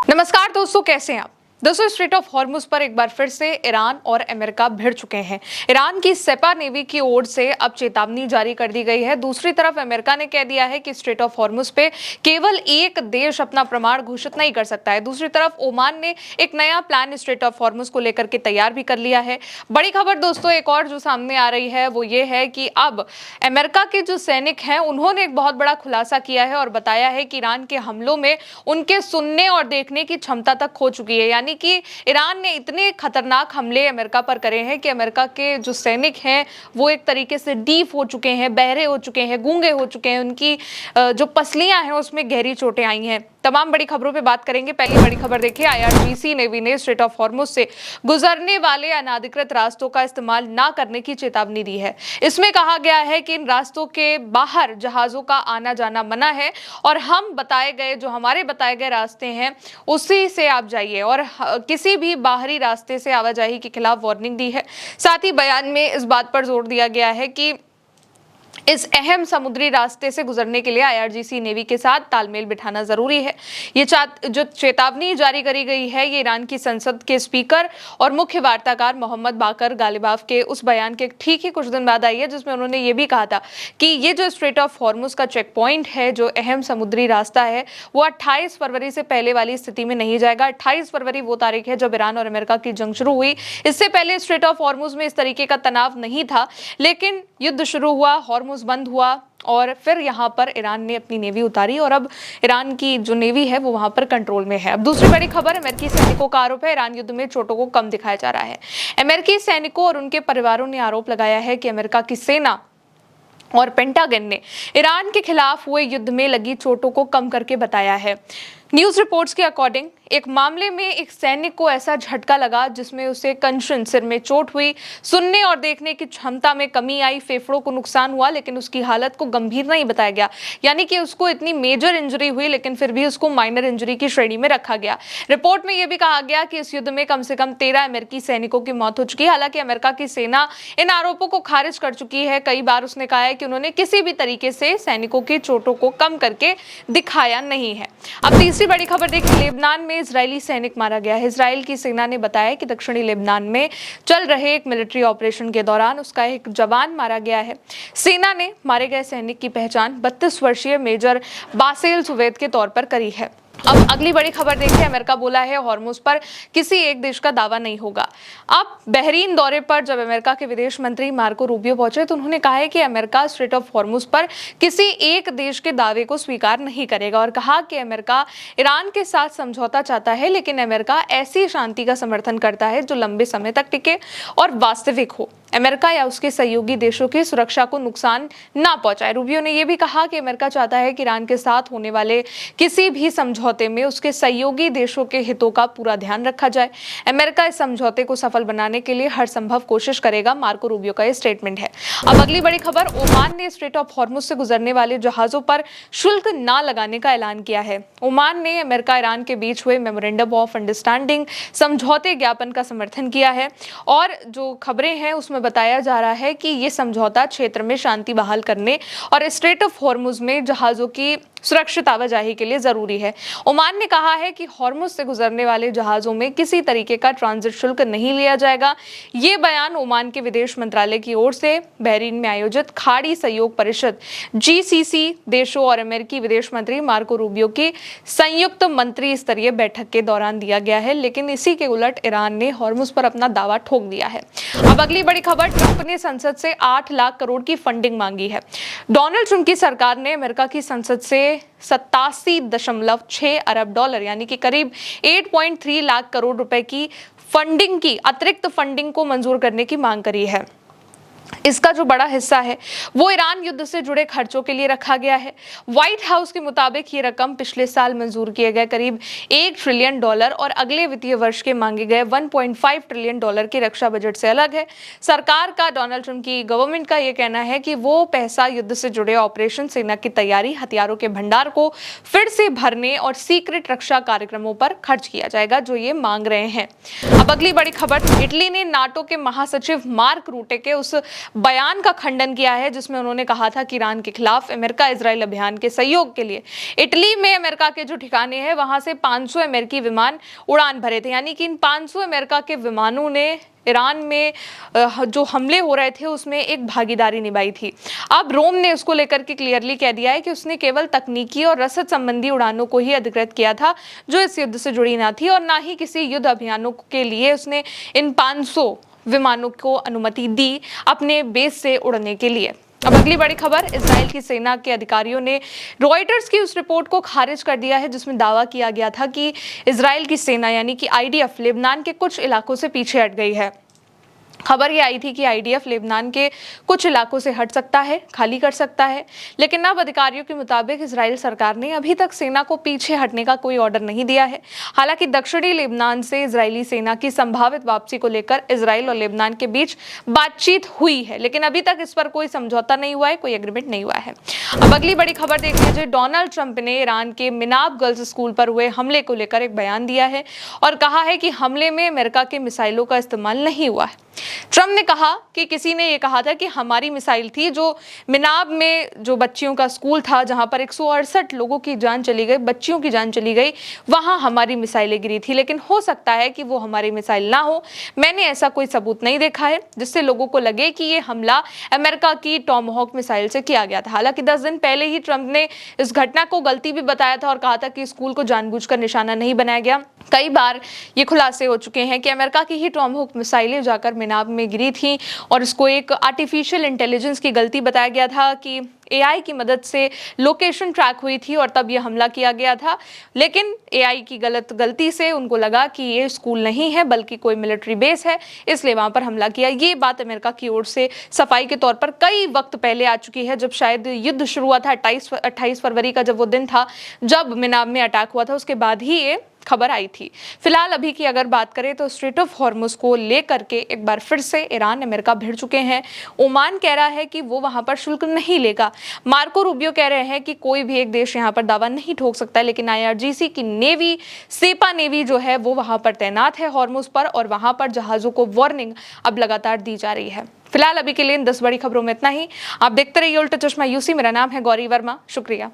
नमस्कार दोस्तों, कैसे हैं आप। दोस्तों, स्ट्रेट ऑफ हॉर्मुज पर एक बार फिर से ईरान और अमेरिका भिड़ चुके हैं। ईरान की सेपा नेवी की ओर से अब चेतावनी जारी कर दी गई है। दूसरी तरफ अमेरिका ने कह दिया है कि स्ट्रेट ऑफ हॉर्मुज पे केवल एक देश अपना प्रमाण घोषित नहीं कर सकता है। दूसरी तरफ ओमान ने एक नया प्लान स्ट्रेट ऑफ हॉर्मुज को लेकर के तैयार भी कर लिया है। बड़ी खबर दोस्तों एक और जो सामने आ रही है वो ये है कि अब अमेरिका के जो सैनिक हैं उन्होंने एक बहुत बड़ा खुलासा किया है और बताया है कि ईरान के हमलों में उनके सुनने और देखने की क्षमता तक खो चुकी है। यानी कि ईरान ने इतने खतरनाक हमले अमेरिका पर करे हैं कि अमेरिका के जो सैनिक हैं वो एक तरीके से डीफ हो चुके हैं, बहरे हो चुके हैं, गूंगे हो चुके हैं। उनकी जो पसलियां हैं उसमें गहरी चोटें आई हैं। तमाम बड़ी खबरों पे बात करेंगे। पहली बड़ी खबर देखिए, आईआरजीसी नेवी ने स्ट्रेट ऑफ हॉर्मुज से गुजरने वाले अनाधिकृत रास्तों का इस्तेमाल ना करने की चेतावनी दी है। इसमें कहा गया है कि इन रास्तों के बाहर जहाजों का आना जाना मना है और हमारे बताए गए रास्ते हैं उसी से आप जाइए और किसी भी बाहरी रास्ते से आवाजाही के खिलाफ वार्निंग दी है। साथ ही बयान में इस बात पर जोर दिया गया है कि इस अहम समुद्री रास्ते से गुजरने के लिए आईआरजीसी नेवी के साथ तालमेल बिठाना जरूरी है। ये जो चेतावनी जारी करी गई है ये ईरान की संसद के स्पीकर और मुख्य वार्ताकार मोहम्मद बाकर गालिबाफ के उस बयान के ठीक ही कुछ दिन बाद आई है जिसमें उन्होंने ये भी कहा था कि ये जो स्ट्रेट ऑफ हॉर्मुज का चेक पॉइंट है, जो अहम समुद्री रास्ता है, वो 28 फरवरी से पहले वाली स्थिति में नहीं जाएगा। 28 फरवरी वो तारीख है जब ईरान और अमेरिका की जंग शुरू हुई। इससे पहले स्ट्रेट ऑफ हॉर्मुज में इस तरीके का तनाव नहीं था, लेकिन युद्ध शुरू हुआ, हॉर्मुज बंद हुआ और फिर यहां पर ईरान ने अपनी नेवी उतारी और अब ईरान की जो नेवी है वो वहां पर कंट्रोल में है। अब दूसरी बड़ी खबर, अमेरिकी सैनिकों का आरोप है ईरान युद्ध में चोटों को कम दिखाया जा रहा है। अमेरिकी सैनिकों और उनके परिवारों ने आरोप लगाया है कि अमेरिका की सेना और पेंटागन ने ईरान के खिलाफ हुए युद्ध में लगी चोटों को कम करके बताया है। न्यूज रिपोर्ट्स के अकॉर्डिंग एक मामले में एक सैनिक को ऐसा झटका लगा जिसमें उसे कंशन, सिर में चोट हुई, सुनने और देखने की क्षमता में कमी आई, फेफड़ों को नुकसान हुआ, लेकिन उसकी हालत को गंभीर नहीं बताया गया। यानी कि उसको इतनी मेजर इंजरी हुई लेकिन फिर भी उसको माइनर इंजरी की श्रेणी में रखा गया। रिपोर्ट में यह भी कहा गया कि इस युद्ध में कम से कम 13 अमेरिकी सैनिकों की मौत हो चुकी है। हालांकि अमेरिका की सेना इन आरोपों को खारिज कर चुकी है। कई बार उसने कहा है कि उन्होंने किसी भी तरीके से सैनिकों की चोटों को कम करके दिखाया नहीं है। अब तीसरी बड़ी खबर देखिए, लेबनान में इजरायली सैनिक मारा गया है। इजराइल की सेना ने बताया कि दक्षिणी लेबनान में चल रहे एक मिलिट्री ऑपरेशन के दौरान उसका एक जवान मारा गया है। सेना ने मारे गए सैनिक की पहचान 32 वर्षीय मेजर बासेल सुवेद के तौर पर करी है। अब अगली बड़ी खबर देखिए, अमेरिका बोला है हॉर्मुज पर किसी एक देश का दावा नहीं होगा। अब बहरीन दौरे पर जब अमेरिका के विदेश मंत्री मार्को रूबियो पहुंचे तो उन्होंने कहा है कि अमेरिका स्ट्रेट ऑफ हॉर्मुज पर किसी एक देश के दावे को स्वीकार नहीं करेगा और कहा कि अमेरिका ईरान के साथ समझौता चाहता है, लेकिन अमेरिका ऐसी शांति का समर्थन करता है जो लंबे समय तक टिके और वास्तविक हो। अमेरिका या उसके सहयोगी देशों की सुरक्षा को नुकसान ना पहुंचाए। रूबियो ने यह भी कहा कि अमेरिका चाहता है कि ईरान के साथ होने वाले किसी भी समझौते में उसके सहयोगी देशों के हितों का पूरा ध्यान रखा जाए। अमेरिका इस समझौते को सफल बनाने के लिए हर संभव कोशिश करेगा, मार्को रूबियो का यह स्टेटमेंट है। अब अगली बड़ी खबर, ओमान ने स्ट्रेट ऑफ हॉर्मुज से गुजरने वाले जहाजों पर शुल्क ना लगाने का ऐलान किया है। ओमान ने अमेरिका ईरान के बीच हुए मेमोरेंडम ऑफ अंडरस्टैंडिंग समझौते ज्ञापन का समर्थन किया है और जो खबरें हैं उसमें बताया जा रहा है कि यह समझौता क्षेत्र में शांति बहाल करने और स्ट्रेट ऑफ हॉर्मुज में जहाजों की सुरक्षित आवाजाही के लिए जरूरी है। ओमान ने कहा है कि हॉर्मुज से गुजरने वाले जहाजों में किसी तरीके का ट्रांजिट शुल्क नहीं लिया जाएगा। ये बयान ओमान के विदेश मंत्रालय की ओर से बहरीन में आयोजित खाड़ी सहयोग परिषद जीसीसी देशों और अमेरिकी विदेश मंत्री मार्को रूबियो की संयुक्त मंत्री स्तरीय बैठक के दौरान दिया गया है, लेकिन इसी के उलट ईरान ने हॉर्मुज पर अपना दावा ठोक दिया है। अब अगली बड़ी खबर, ट्रंप ने संसद से 8 लाख करोड़ की फंडिंग मांगी है। डोनाल्ड ट्रंप की सरकार ने अमेरिका की संसद से 87.6 अरब डॉलर यानी कि करीब 8.3 लाख करोड़ रुपए की फंडिंग की अतिरिक्त फंडिंग को मंजूर करने की मांग करी है। इसका जो बड़ा हिस्सा है वो ईरान युद्ध से जुड़े खर्चों के लिए रखा गया है। व्हाइट हाउस के मुताबिक ये रकम पिछले साल मंजूर किए गए करीब $1 ट्रिलियन और अगले वित्तीय वर्ष के मांगे गए $1.5 ट्रिलियन के रक्षा बजट से अलग है। सरकार का, डोनाल्ड ट्रंप की गवर्नमेंट का ये कहना है कि वो पैसा युद्ध से जुड़े ऑपरेशन, सेना की तैयारी, हथियारों के भंडार को फिर से भरने और सीक्रेट रक्षा कार्यक्रमों पर खर्च किया जाएगा जो ये मांग रहे हैं। अब अगली बड़ी खबर, इटली ने नाटो के महासचिव मार्क रूटे के उस बयान का खंडन किया है, जिसमें उन्होंने कहा था कि ईरान के खिलाफ अमेरिका इजराइल अभियान के सहयोग के लिए इटली में अमेरिका के जो ठिकाने हैं वहां से 500 अमेरिकी विमान उड़ान भरे थे। यानी कि इन 500 अमेरिका के विमानों ने ईरान में जो हमले हो रहे थे उसमें एक भागीदारी निभाई थी। अब रोम ने उसको लेकर के क्लियरली कह दिया है कि उसने केवल तकनीकी और रसद संबंधी उड़ानों को ही अधिकृत किया था जो इस युद्ध से जुड़ी ना थी, और ना ही किसी युद्ध अभियानों के लिए उसने इन 500 विमानों को अनुमति दी अपने बेस से उड़ने के लिए। अब अगली बड़ी खबर, इजराइल की सेना के अधिकारियों ने रॉयटर्स की उस रिपोर्ट को खारिज कर दिया है जिसमें दावा किया गया था कि इजराइल की सेना यानी कि आईडीएफ लेबनान के कुछ इलाकों से पीछे हट गई है। खबर ये आई थी कि आईडीएफ लेबनान के कुछ इलाकों से हट सकता है, खाली कर सकता है, लेकिन अब अधिकारियों के मुताबिक इजराइल सरकार ने अभी तक सेना को पीछे हटने का कोई ऑर्डर नहीं दिया है। हालांकि दक्षिणी लेबनान से इजरायली सेना की संभावित वापसी को लेकर इजराइल और लेबनान के बीच बातचीत हुई है, लेकिन अभी तक इस पर कोई समझौता नहीं हुआ है, कोई एग्रीमेंट नहीं हुआ है। अब अगली बड़ी खबर देख लीजिए, डोनाल्ड ट्रंप ने ईरान के मिनाब गर्ल्स स्कूल पर हुए हमले को लेकर एक बयान दिया है और कहा है कि हमले में अमेरिका के मिसाइलों का इस्तेमाल नहीं हुआ है। ट्रंप ने कहा कि किसी ने यह कहा था कि हमारी मिसाइल थी, जो मिनाब में जो बच्चियों का स्कूल था जहां पर 168 लोगों की जान चली गई, बच्चियों की जान चली गई, वहां हमारी मिसाइलें गिरी थी, लेकिन हो सकता है कि वो हमारी मिसाइल ना हो। मैंने ऐसा कोई सबूत नहीं देखा है जिससे लोगों को लगे कि ये हमला अमेरिका की टॉमहॉक मिसाइल से किया गया था। हालांकि 10 दिन पहले ही ट्रंप ने इस घटना को गलती भी बताया था और कहा था कि स्कूल को जानबूझकर निशाना नहीं बनाया गया। कई बार ये खुलासे हो चुके हैं कि अमेरिका की ही टॉमहॉक मिसाइलें जाकर मिनाब में गिरी थी और इसको एक आर्टिफिशियल इंटेलिजेंस की गलती बताया गया था कि एआई की मदद से लोकेशन ट्रैक हुई थी और तब यह हमला किया गया था। लेकिन एआई की गलती से उनको लगा कि ये स्कूल नहीं है बल्कि कोई मिलिट्री बेस है, इसलिए वहां पर हमला किया। ये बात अमेरिका की ओर से सफाई के तौर पर कई वक्त पहले आ चुकी है, जब शायद युद्ध शुरू हुआ था 28 फरवरी का जब वो दिन था जब मिनाब में अटैक हुआ था, उसके बाद ही ये खबर आई थी। फिलहाल अभी की अगर बात करें तो स्ट्रेट ऑफ हॉर्मुज को लेकर के एक बार फिर से ईरान अमेरिका भिड़ चुके हैं। ओमान कह रहा है कि वो वहां पर शुल्क नहीं लेगा। मार्को रूबियो कह रहे हैं कि कोई भी एक देश यहां पर दावा नहीं ठोक सकता, लेकिन आईआरजीसी की नेवी, सेपा नेवी जो है वो वहां पर तैनात है हॉर्मुज पर, और वहां पर जहाजों को वार्निंग अब लगातार दी जा रही है। फिलहाल अभी के लिए इन 10 बड़ी खबरों में इतना ही। आप देखते रहिए उल्टा चश्मा यूसी। मेरा नाम है गौरी वर्मा। शुक्रिया।